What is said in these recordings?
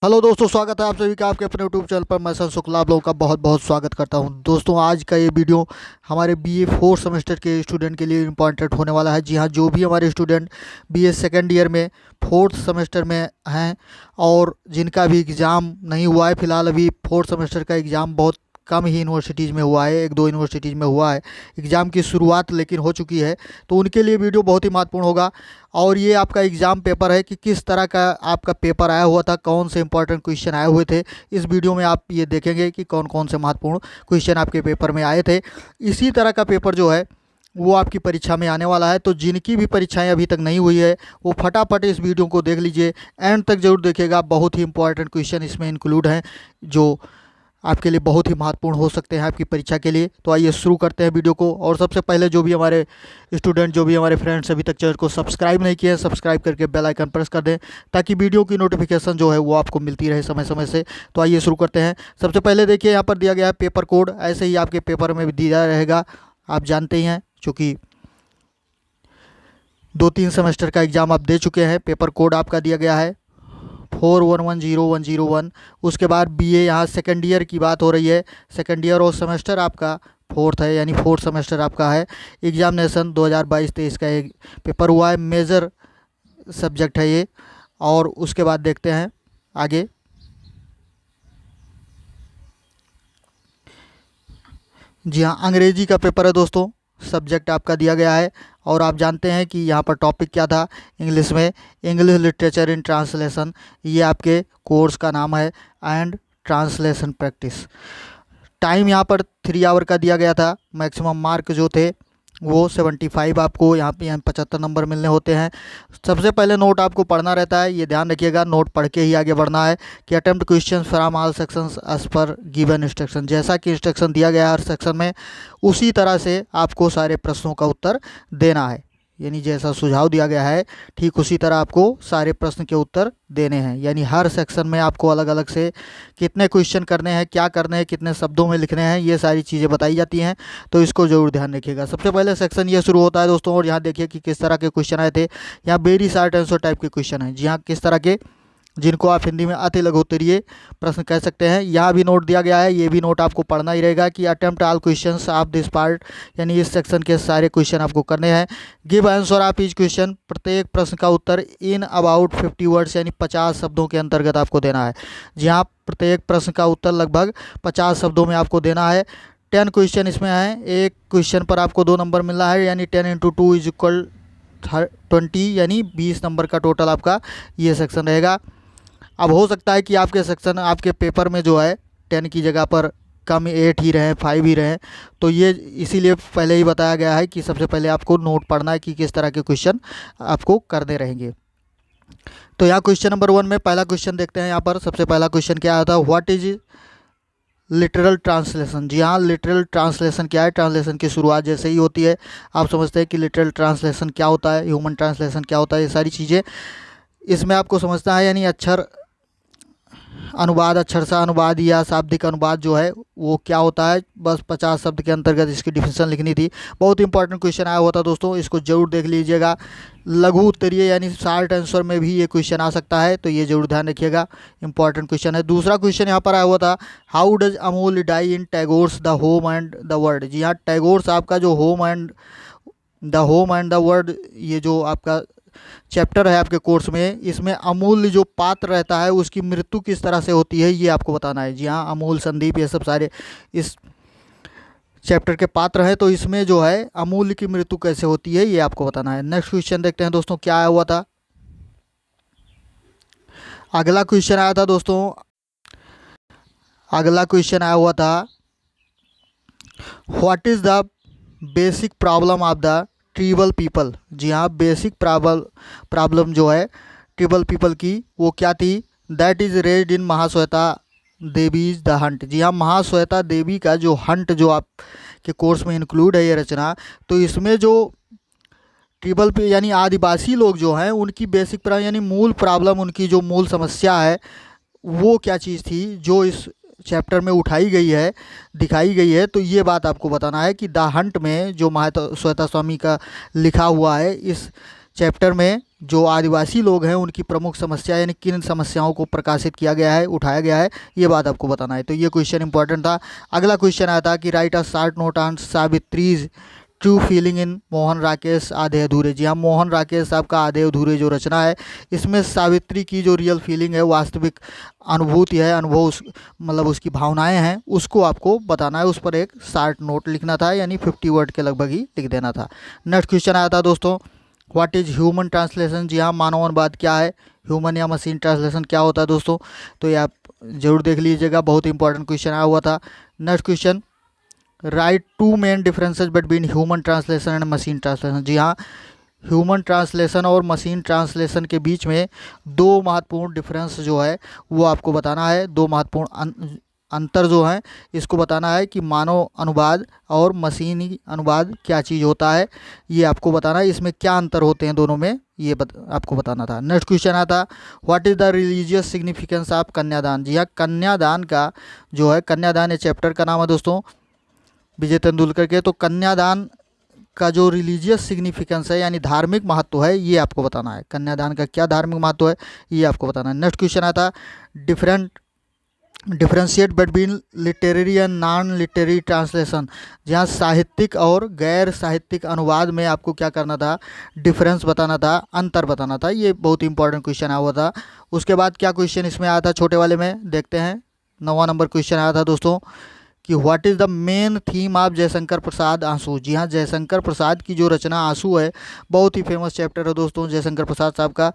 Hello दोस्तों, स्वागत है आप सभी का आपके अपने यूट्यूब चैनल पर। मैं सर शुक्ला, आप लोगों का बहुत बहुत स्वागत करता हूं। दोस्तों, आज का ये वीडियो हमारे बीए फोर्थ सेमेस्टर के स्टूडेंट के लिए इम्पॉर्टेंट होने वाला है। जी हाँ, जो भी हमारे स्टूडेंट बीए सेकेंड ईयर में फोर्थ सेमेस्टर में हैं और जिनका भी एग्ज़ाम नहीं हुआ है, फिलहाल अभी फोर्थ सेमेस्टर का एग्ज़ाम बहुत कम ही यूनिवर्सिटीज़ में हुआ है, एक दो यूनिवर्सिटीज़ में हुआ है एग्ज़ाम की शुरुआत, लेकिन हो चुकी है। तो उनके लिए वीडियो बहुत ही महत्वपूर्ण होगा। और ये आपका एग्ज़ाम पेपर है कि किस तरह का आपका पेपर आया हुआ था, कौन से इंपॉर्टेंट क्वेश्चन आए हुए थे। इस वीडियो में आप ये देखेंगे कि कौन कौन से महत्वपूर्ण क्वेश्चन आपके पेपर में आए थे। इसी तरह का पेपर जो है वो आपकी परीक्षा में आने वाला है। तो जिनकी भी परीक्षाएं अभी तक नहीं हुई है वो फटाफट इस वीडियो को देख लीजिए, एंड तक जरूर देखिएगा। बहुत ही इंपॉर्टेंट क्वेश्चन इसमें इंक्लूड हैं जो आपके लिए बहुत ही महत्वपूर्ण हो सकते हैं आपकी परीक्षा के लिए। तो आइए शुरू करते हैं वीडियो को। और सबसे पहले जो भी हमारे स्टूडेंट, जो भी हमारे फ्रेंड्स अभी तक चैनल को सब्सक्राइब नहीं किए हैं, सब्सक्राइब करके बेल आइकन प्रेस कर दें ताकि वीडियो की नोटिफिकेशन जो है वो आपको मिलती रहे समय समय से। तो आइए शुरू करते हैं। सबसे पहले देखिए, यहाँ पर दिया गया है पेपर कोड। ऐसे ही आपके पेपर में भी दिया रहेगा, आप जानते ही हैं, चूँकि 2-3 सेमेस्टर का एग्ज़ाम आप दे चुके हैं। पेपर कोड आपका दिया गया है 4110-101। उसके बाद बीए, यहाँ सेकेंड ईयर की बात हो रही है। सेकेंड ईयर और सेमेस्टर आपका फोर्थ है, यानी फोर्थ सेमेस्टर आपका है। एग्जामिनेशन 2022-23 का एक पेपर हुआ है, मेजर सब्जेक्ट है ये। और उसके बाद देखते हैं आगे। जी हाँ, अंग्रेजी का पेपर है दोस्तों, सब्जेक्ट आपका दिया गया है। और आप जानते हैं कि यहाँ पर टॉपिक क्या था इंग्लिश में, इंग्लिश लिटरेचर इन ट्रांसलेशन, ये आपके कोर्स का नाम है, एंड ट्रांसलेशन प्रैक्टिस। टाइम यहाँ पर 3 आवर का दिया गया था। मैक्सिमम मार्क जो थे वो 75 आपको यहाँ पे 75 नंबर मिलने होते हैं। सबसे पहले नोट आपको पढ़ना रहता है, ये ध्यान रखिएगा, नोट पढ़ के ही आगे बढ़ना है। कि attempt questions from all sections as per given instruction, जैसा कि इंस्ट्रक्शन दिया गया है हर सेक्शन में उसी तरह से आपको सारे प्रश्नों का उत्तर देना है। यानी जैसा सुझाव दिया गया है ठीक उसी तरह आपको सारे प्रश्न के उत्तर देने हैं। यानी हर सेक्शन में आपको अलग अलग से कितने क्वेश्चन करने हैं, क्या करने हैं, कितने शब्दों में लिखने हैं, ये सारी चीज़ें बताई जाती हैं। तो इसको ज़रूर ध्यान रखिएगा। सबसे पहले सेक्शन ये शुरू होता है दोस्तों, और यहाँ देखिए कि किस तरह के क्वेश्चन आए थे। यहाँ वेरी शॉर्ट आंसर टाइप के क्वेश्चन हैं। जी हाँ, किस तरह के, जिनको आप हिंदी में अति लघु उत्तरीय प्रश्न कह सकते हैं। यहाँ भी नोट दिया गया है, ये भी नोट आपको पढ़ना ही रहेगा कि attempt all questions of this part, यानी इस सेक्शन के सारे क्वेश्चन आपको करने हैं। Give answer of each question, प्रत्येक प्रश्न का उत्तर इन अबाउट 50 वर्ड्स, यानी 50 शब्दों के अंतर्गत आपको देना है। जहाँ प्रत्येक प्रश्न का उत्तर लगभग 50 शब्दों में आपको देना है। 10 क्वेश्चन इसमें है, एक क्वेश्चन पर आपको 2 नंबर मिलना है, यानी 10 × 2 इज इक्वल 20, यानी 20 नंबर का टोटल आपका ये सेक्शन रहेगा। अब हो सकता है कि आपके सेक्शन, आपके पेपर में जो है 10 की जगह पर कम 8 ही रहें, 5 ही रहें। तो ये इसीलिए पहले ही बताया गया है कि सबसे पहले आपको नोट पढ़ना है कि किस तरह के क्वेश्चन आपको करने रहेंगे। तो यहाँ क्वेश्चन नंबर 1 में पहला क्वेश्चन देखते हैं। यहाँ पर सबसे पहला क्वेश्चन क्या आया था, व्हाट इज लिटरल ट्रांसलेशन। जी हाँ, लिटरल ट्रांसलेशन क्या है। ट्रांसलेशन की शुरुआत जैसे ही होती है आप समझते हैं कि लिटरल ट्रांसलेशन क्या होता है, ह्यूमन ट्रांसलेशन क्या होता है, ये सारी चीज़ें इसमें आपको समझना है। यानी अक्षर अनुवाद, अक्षरशः अनुवाद या शाब्दिक अनुवाद जो है वो क्या होता है। बस 50 शब्द के अंतर्गत इसकी डिफिनेशन लिखनी थी। बहुत इंपॉर्टेंट क्वेश्चन आया हुआ था दोस्तों, इसको जरूर देख लीजिएगा। लघु उत्तरीय यानी शॉर्ट आंसर में भी ये क्वेश्चन आ सकता है, तो ये जरूर ध्यान रखिएगा, इंपॉर्टेंट क्वेश्चन है। दूसरा क्वेश्चन यहाँ पर आया हुआ था, how does Amul die in Tagore's the home and the world. जी हाँ, टैगोर्स आपका जो होम एंड द वर्ल्ड, ये जो आपका चैप्टर है आपके कोर्स में, इसमें अमूल्य जो पात्र रहता है उसकी मृत्यु किस तरह से होती है ये आपको बताना है। जी हाँ, अमूल, संदीप, ये सब सारे इस चैप्टर के पात्र हैं। तो इसमें जो है अमूल्य की मृत्यु कैसे होती है ये आपको बताना है। नेक्स्ट क्वेश्चन देखते हैं दोस्तों, क्या आया हुआ था। अगला क्वेश्चन आया था दोस्तों, अगला क्वेश्चन आया हुआ था, what is the basic problem of the tribal people. जी हाँ, बेसिक प्रॉब्लम जो है ट्रीबल पीपल की वो क्या थी, that is raised in Mahasweta Devi's the hunt. जी हाँ, महाश्वेता देवी का जो हंट जो आपके कोर्स में इंक्लूड है ये रचना, तो इसमें जो ट्रिबल पे यानी आदिवासी लोग जो हैं उनकी बेसिक प्रॉब्लम यानी मूल प्रॉब्लम, उनकी जो मूल समस्या है वो क्या चीज़ थी जो इस चैप्टर में उठाई गई है, दिखाई गई है। तो ये बात आपको बताना है कि द हंट में जो महाश्वेता स्वामी का लिखा हुआ है इस चैप्टर में जो आदिवासी लोग हैं उनकी प्रमुख समस्या यानी किन समस्याओं को प्रकाशित किया गया है, उठाया गया है, ये बात आपको बताना है। तो ये क्वेश्चन इंपॉर्टेंट था। अगला क्वेश्चन आया था कि write a short note on Savitri's true feeling in Mohan Rakesh Adhe Adhure. जी हाँ, मोहन राकेश साहब का आधे अधूरे जो रचना है, इसमें सावित्री की जो रियल फीलिंग है, वास्तविक अनुभूति है, अनुभव मतलब उसकी भावनाएं हैं, उसको आपको बताना है। उस पर एक शॉर्ट नोट लिखना था, यानी 50 वर्ड के लगभग ही लिख देना था। नेक्स्ट क्वेश्चन आया था दोस्तों, व्हाट इज़ ह्यूमन ट्रांसलेशन। जी हाँ, मानव अनुवाद क्या है, ह्यूमन या मशीन ट्रांसलेशन क्या होता है दोस्तों, तो ये आप जरूर देख लीजिएगा, बहुत इंपॉर्टेंट क्वेश्चन आया हुआ था। Next question, write two main differences between human translation and machine translation. जी हाँ, ह्यूमन ट्रांसलेशन और मशीन ट्रांसलेशन के बीच में दो महत्वपूर्ण डिफरेंस जो है वो आपको बताना है। दो महत्वपूर्ण अंतर जो है इसको बताना है कि मानव अनुवाद और मशीनी अनुवाद क्या चीज़ होता है, ये आपको बताना है। इसमें क्या अंतर होते हैं दोनों में, ये आपको बताना था। नेक्स्ट क्वेश्चन आता, what is the religious significance of कन्यादान। जी हाँ, कन्यादान का जो है, कन्यादान ये चैप्टर का नाम है दोस्तों विजय तेंदुलकर के। तो कन्यादान का जो रिलीजियस सिग्निफिकेंस है यानी धार्मिक महत्व है, ये आपको बताना है। कन्यादान का क्या धार्मिक महत्व है, ये आपको बताना है। नेक्स्ट क्वेश्चन आता, differentiate between literary and non literary translation. जहाँ साहित्यिक और गैर साहित्यिक अनुवाद में आपको क्या करना था, डिफरेंस बताना था, अंतर बताना था। ये बहुत इंपॉर्टेंट क्वेश्चन आया हुआ था। उसके बाद क्या क्वेश्चन इसमें आया था छोटे वाले में, देखते हैं। 9वां नंबर क्वेश्चन आया था दोस्तों कि what is the main theme of Jaishankar Prasad Aansu. जी हाँ, जयशंकर प्रसाद की जो रचना आंसू है, बहुत ही फेमस चैप्टर है दोस्तों जयशंकर प्रसाद साहब का।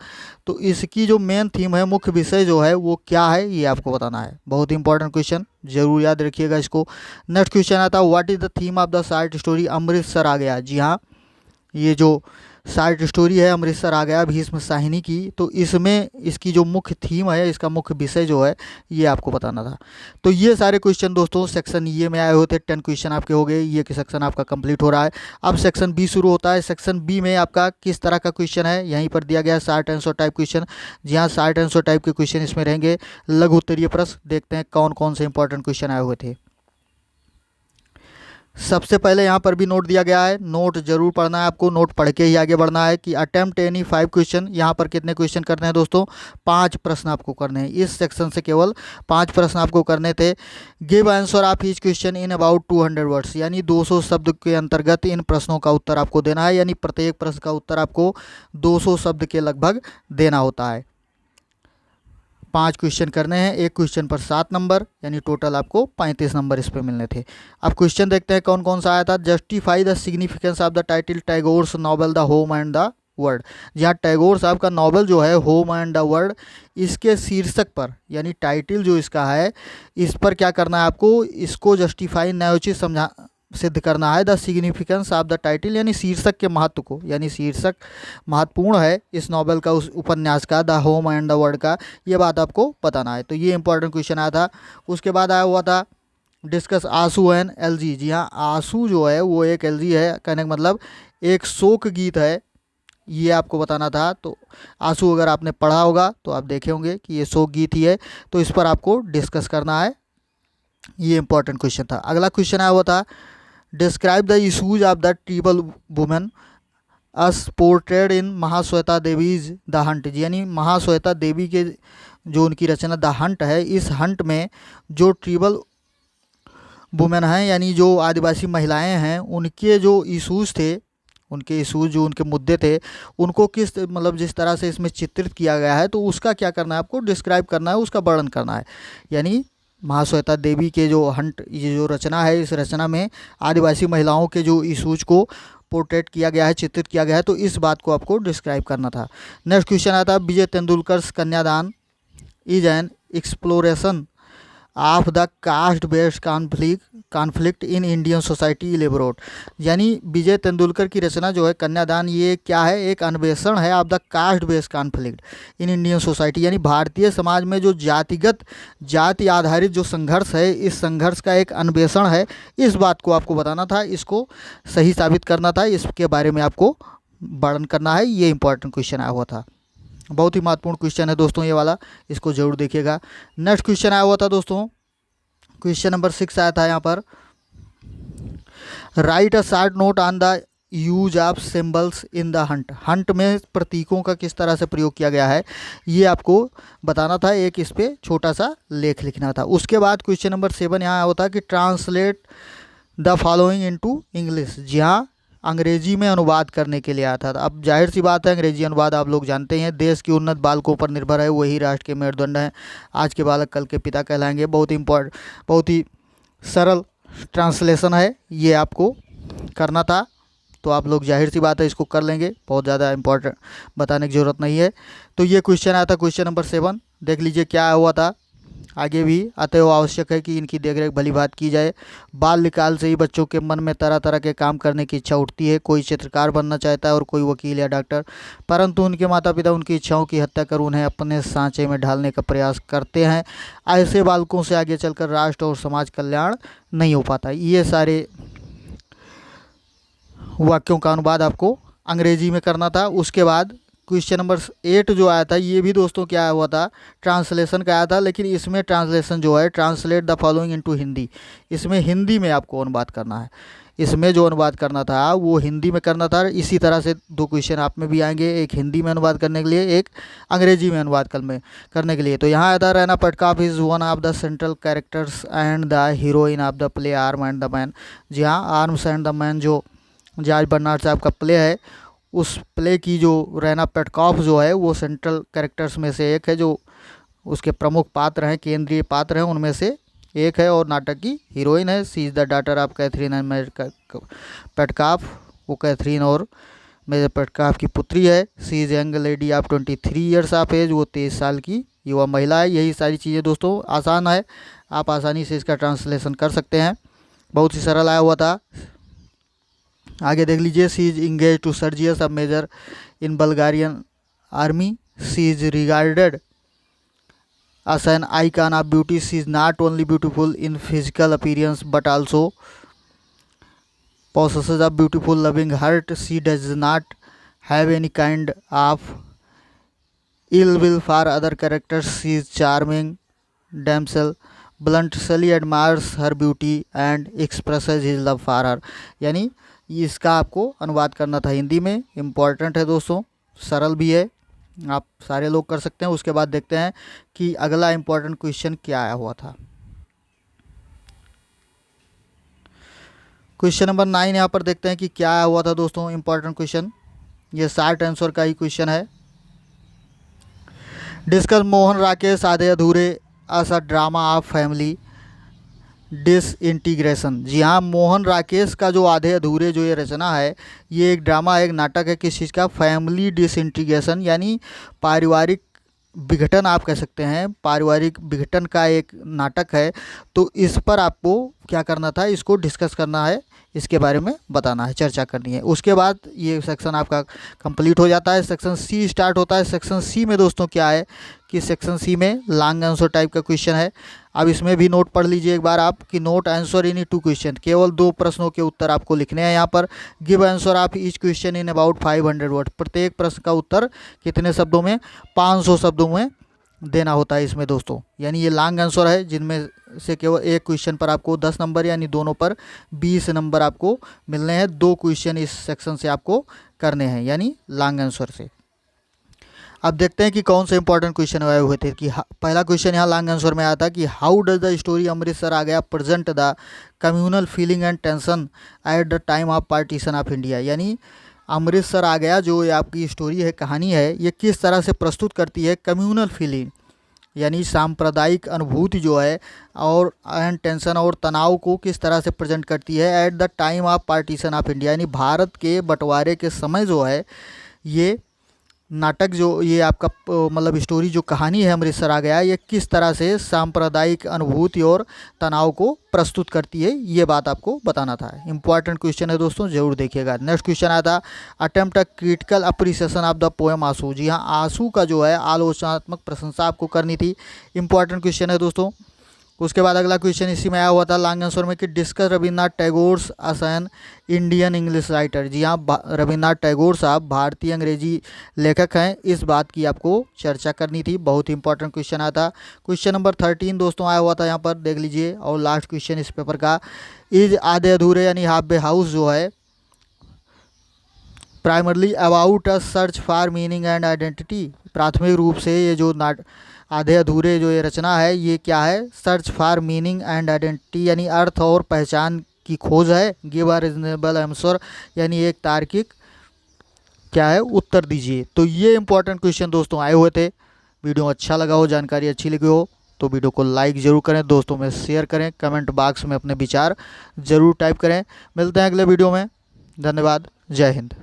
तो इसकी जो मेन थीम है, मुख्य विषय जो है वो क्या है, ये आपको बताना है। बहुत इंपॉर्टेंट क्वेश्चन, जरूर याद रखिएगा इसको। नेक्स्ट क्वेश्चन आता है, what is the theme of the short story Amritsar Aa Gaya. जी हाँ, ये जो शॉर्ट स्टोरी है अमृतसर आ गया भीष्म शाहिनी की, तो इसमें इसकी जो मुख्य थीम है, इसका मुख्य विषय जो है, ये आपको बताना था। तो ये सारे क्वेश्चन दोस्तों सेक्शन ये में आए हुए थे। 10 क्वेश्चन आपके हो गए, ये सेक्शन आपका कंप्लीट हो रहा है। अब सेक्शन बी शुरू होता है। सेक्शन बी में आपका किस तरह का क्वेश्चन है, यहीं पर दिया गया है शॉर्ट आंसर टाइप क्वेश्चन। जी हाँ, शॉर्ट आंसर टाइप के क्वेश्चन इसमें रहेंगे। लघु उत्तरीय प्रश्न, देखते हैं कौन कौन से इंपॉर्टेंट क्वेश्चन आए हुए थे। सबसे पहले यहाँ पर भी नोट दिया गया है, नोट जरूर पढ़ना है आपको, नोट पढ़ के ही आगे बढ़ना है। कि अटेम्प्ट एनी 5 क्वेश्चन, यहाँ पर कितने क्वेश्चन करने हैं दोस्तों, 5 प्रश्न आपको करने हैं। इस सेक्शन से केवल 5 प्रश्न आपको करने थे। Give answer of each question in about 200 words, यानी 200 शब्द के अंतर्गत इन प्रश्नों का उत्तर आपको देना है। यानी प्रत्येक प्रश्न का उत्तर आपको 200 शब्द के लगभग देना होता है। 5 क्वेश्चन करने हैं, एक क्वेश्चन पर 7 नंबर, यानी टोटल आपको 35 नंबर इस पे मिलने थे। अब क्वेश्चन देखते हैं कौन कौन सा आया था। Justify the significance of the title Tagore's novel the home and the world. जहाँ टैगोर साहब का नॉवल जो है होम एंड द वर्ल्ड, इसके शीर्षक पर यानी टाइटल जो इसका है, इस पर क्या करना है आपको, इसको जस्टिफाई न्यायोचित समझा सिद्ध करना है। The significance of the title, यानी शीर्षक के महत्व को, यानी शीर्षक महत्वपूर्ण है इस नॉवेल का, उस उपन्यास का, the home and the world का, ये बात आपको बताना है। तो ये इंपॉर्टेंट क्वेश्चन आया था। उसके बाद आया हुआ था डिस्कस आंसू एंड एलजी। जी हाँ, आंसू जो है वो एक एलजी है, कहने का मतलब एक शोक गीत है, ये आपको बताना था। तो आंसू अगर आपने पढ़ा होगा तो आप देखे होंगे कि ये शोक गीत ही है, तो इस पर आपको डिस्कस करना है। ये इंपॉर्टेंट क्वेश्चन था। अगला क्वेश्चन आया हुआ था, describe the issues of the tribal women as portrayed in Mahasweta Devi's the hunt. यानी महाश्वेता देवी के जो उनकी रचना द हंट है, इस हंट में जो ट्रिबल वुमेन हैं यानी जो आदिवासी महिलाएं हैं, उनके जो इशूज़ थे, उनके इशूज़ जो उनके मुद्दे थे, उनको किस मतलब जिस तरह से इसमें चित्रित किया गया है, तो उसका क्या करना है आपको, डिस्क्राइब करना है, उसका वर्णन करना है। यानी महाश्वेता देवी के जो हंट, ये जो रचना है, इस रचना में आदिवासी महिलाओं के जो इशूज़ को पोर्ट्रेट किया गया है, चित्रित किया गया है, तो इस बात को आपको डिस्क्राइब करना था। नेक्स्ट क्वेश्चन आता है, विजय तेंदुलकर कन्यादान is an exploration of the caste based conflict in Indian society elaborate. यानी विजय तेंदुलकर की रचना जो है कन्यादान, ये क्या है, एक अन्वेषण है of the caste based conflict in Indian society. यानी भारतीय समाज में जो जाति आधारित जो संघर्ष है, इस संघर्ष का एक अन्वेषण है। इस बात को आपको बताना था, इसको सही साबित करना था, इसके बारे में आपको वर्णन करना है। ये इंपॉर्टेंट क्वेश्चन आया हुआ था, बहुत ही महत्वपूर्ण क्वेश्चन है दोस्तों ये वाला, इसको जरूर देखिएगा। नेक्स्ट क्वेश्चन आया हुआ था दोस्तों, क्वेश्चन नंबर 6 आया था यहाँ पर, right a short note on the use of symbols in the Hunt, Hunt में प्रतीकों का किस तरह से प्रयोग किया गया है ये आपको बताना था, एक इस पे छोटा सा लेख लिखना था। उसके बाद क्वेश्चन नंबर 7 यहाँ होता है कि translate the following into English, जी हाँ अंग्रेजी में अनुवाद करने के लिए आता था। अब जाहिर सी बात है अंग्रेजी अनुवाद आप लोग जानते हैं, देश की उन्नत बालकों पर निर्भर है, वही राष्ट्र के मेरुदंड हैं, आज के बालक कल के पिता कहलाएंगे। बहुत ही सरल ट्रांसलेशन है, ये आपको करना था, तो आप लोग जाहिर सी बात है इसको कर लेंगे, बहुत ज़्यादा इंपॉर्टेंट बताने की ज़रूरत नहीं है। तो ये क्वेश्चन आया था क्वेश्चन नंबर 7, देख लीजिए क्या हुआ था। आगे भी अतएव आवश्यक है कि इनकी देखरेख भली बात की जाए। बाल्यकाल से ही बच्चों के मन में तरह तरह के काम करने की इच्छा उठती है, कोई चित्रकार बनना चाहता है और कोई वकील या डॉक्टर, परंतु उनके माता पिता उनकी इच्छाओं की हत्या कर उन्हें अपने सांचे में ढालने का प्रयास करते हैं। ऐसे बालकों से आगे चलकर राष्ट्र और समाज कल्याण नहीं हो पाता। ये सारे वाक्यों का अनुवाद आपको अंग्रेजी में करना था। उसके बाद क्वेश्चन नंबर 8 जो आया था, ये भी दोस्तों क्या हुआ था, ट्रांसलेशन का आया था, लेकिन इसमें ट्रांसलेशन जो है translate the following into Hindi, इसमें हिंदी में आपको अनुवाद करना है। इसमें जो अनुवाद करना था वो हिंदी में करना था। इसी तरह से 2 क्वेश्चन आप में भी आएंगे, एक हिंदी में अनुवाद करने के लिए, एक अंग्रेजी में अनुवाद करने के लिए। तो यहाँ आया था Raina Petkoff is one of the central characters and the heroine of the play arm and the man. जी हाँ, आर्म्स एंड द मैन जो जॉर्ज बर्नार्ड साहब का प्ले है, उस प्ले की जो रैना पेटकाफ जो है वो सेंट्रल कैरेक्टर्स में से एक है, जो उसके प्रमुख पात्र हैं, केंद्रीय पात्र हैं, उनमें से एक है और नाटक की हीरोइन है। She is the daughter of Catherine and Major Petkoff, वो कैथरीन और मेजर पेटकाफ की पुत्री है। She is young lady of 23 years of age, वो 23 साल की युवा महिला है। यही सारी चीज़ें दोस्तों आसान है, आप आसानी से इसका ट्रांसलेशन कर सकते हैं, बहुत ही सरल आया हुआ था। आगे देख लीजिए, she is engaged to Sergius a major in Bulgarian army, she is regarded as an icon of beauty. She is not only beautiful in physical appearance but also possesses a beautiful loving heart. She does not have any kind of ill will for other characters. She is charming damsel. Bluntschli admires her beauty and expresses his love for her. यानी इसका आपको अनुवाद करना था हिंदी में। Important है दोस्तों, सरल भी है, आप सारे लोग कर सकते हैं। उसके बाद देखते हैं कि अगला इम्पोर्टेंट क्वेश्चन क्या आया हुआ था। क्वेश्चन नंबर 9 यहाँ पर देखते हैं कि क्या आया हुआ था दोस्तों इम्पोर्टेंट क्वेश्चन। ये शॉर्ट आंसर का ही क्वेश्चन है। Discuss Mohan Rakesh Adhe Adhure as a drama of family disintegration. जी हाँ, मोहन राकेश का जो आधे अधूरे जो ये रचना है, ये एक ड्रामा है, एक नाटक है, किस चीज़ का, फैमिली डिसइंटीग्रेशन, यानी पारिवारिक विघटन आप कह सकते हैं, पारिवारिक विघटन का एक नाटक है। तो इस पर आपको क्या करना था, इसको डिस्कस करना है, इसके बारे में बताना है, चर्चा करनी है। उसके बाद ये सेक्शन आपका कंप्लीट हो जाता है। सेक्शन सी स्टार्ट होता है। सेक्शन सी में दोस्तों क्या है कि सेक्शन सी में लॉन्ग आंसर टाइप का क्वेश्चन है। अब इसमें भी नोट पढ़ लीजिए एक बार आप कि नोट आंसर इन 2 क्वेश्चन, केवल 2 प्रश्नों के उत्तर आपको लिखने हैं यहाँ पर। Give answer of each question in about 500 word, प्रत्येक प्रश्न का उत्तर कितने शब्दों में, 500 शब्दों में देना होता है इसमें दोस्तों। यानी ये लॉन्ग आंसर है, जिनमें से केवल एक क्वेश्चन पर आपको 10 नंबर, यानी दोनों पर 20 नंबर आपको मिलने हैं। 2 क्वेश्चन इस सेक्शन से आपको करने हैं, यानी लॉन्ग आंसर से। अब देखते हैं कि कौन से इंपॉर्टेंट क्वेश्चन आए हुए थे। कि पहला क्वेश्चन यहाँ लॉन्ग आंसर में आया था कि how does the story Amritsar Aa Gaya present the communal feeling and tension at the time of partition of India. यानी अमृतसर आ गया जो ये आपकी स्टोरी है, कहानी है, ये किस तरह से प्रस्तुत करती है कम्युनल फीलिंग, यानी सांप्रदायिक अनुभूति जो है, और एंड टेंशन और तनाव को किस तरह से प्रेजेंट करती है eight the time of partition of India, यानी भारत के बंटवारे के समय जो है ये नाटक जो ये आपका मतलब स्टोरी जो कहानी है अमृतसर आ गया, ये किस तरह से सांप्रदायिक अनुभूति और तनाव को प्रस्तुत करती है, ये बात आपको बताना था। इंपॉर्टेंट क्वेश्चन है दोस्तों, जरूर देखिएगा। नेक्स्ट क्वेश्चन आया था attempt a critical appreciation of the poem आंसू। जी हाँ, आंसू का जो है आलोचनात्मक प्रशंसा आपको करनी थी। इंपॉर्टेंट क्वेश्चन है दोस्तों। उसके बाद अगला क्वेश्चन इसी में आया हुआ था लॉन्ग आंसर में कि discuss Rabindranath Tagore as an Indian English writer. जी हाँ, रविन्द्रनाथ टैगोर साहब भारतीय अंग्रेजी लेखक हैं, इस बात की आपको चर्चा करनी थी। बहुत ही इंपॉर्टेंट क्वेश्चन आया था। क्वेश्चन नंबर 13 दोस्तों आया हुआ था यहाँ पर, देख लीजिए। और लास्ट क्वेश्चन इस पेपर का, इज आधे अधूरे यानी हाफ बे हाउस जो है primarily about a search for meaning and identity. प्राथमिक रूप से ये जो आधे अधूरे जो ये रचना है ये क्या है, search for meaning and identity यानी अर्थ और पहचान की खोज है। गिव अ रीजनेबल आंसर यानी एक तार्किक क्या है उत्तर दीजिए। तो ये इंपॉर्टेंट क्वेश्चन दोस्तों आए हुए थे। वीडियो अच्छा लगा हो, जानकारी अच्छी लगी हो तो वीडियो को लाइक ज़रूर करें, दोस्तों में शेयर करें, कमेंट बॉक्स में अपने विचार ज़रूर टाइप करें। मिलते हैं अगले वीडियो में। धन्यवाद। जय हिंद।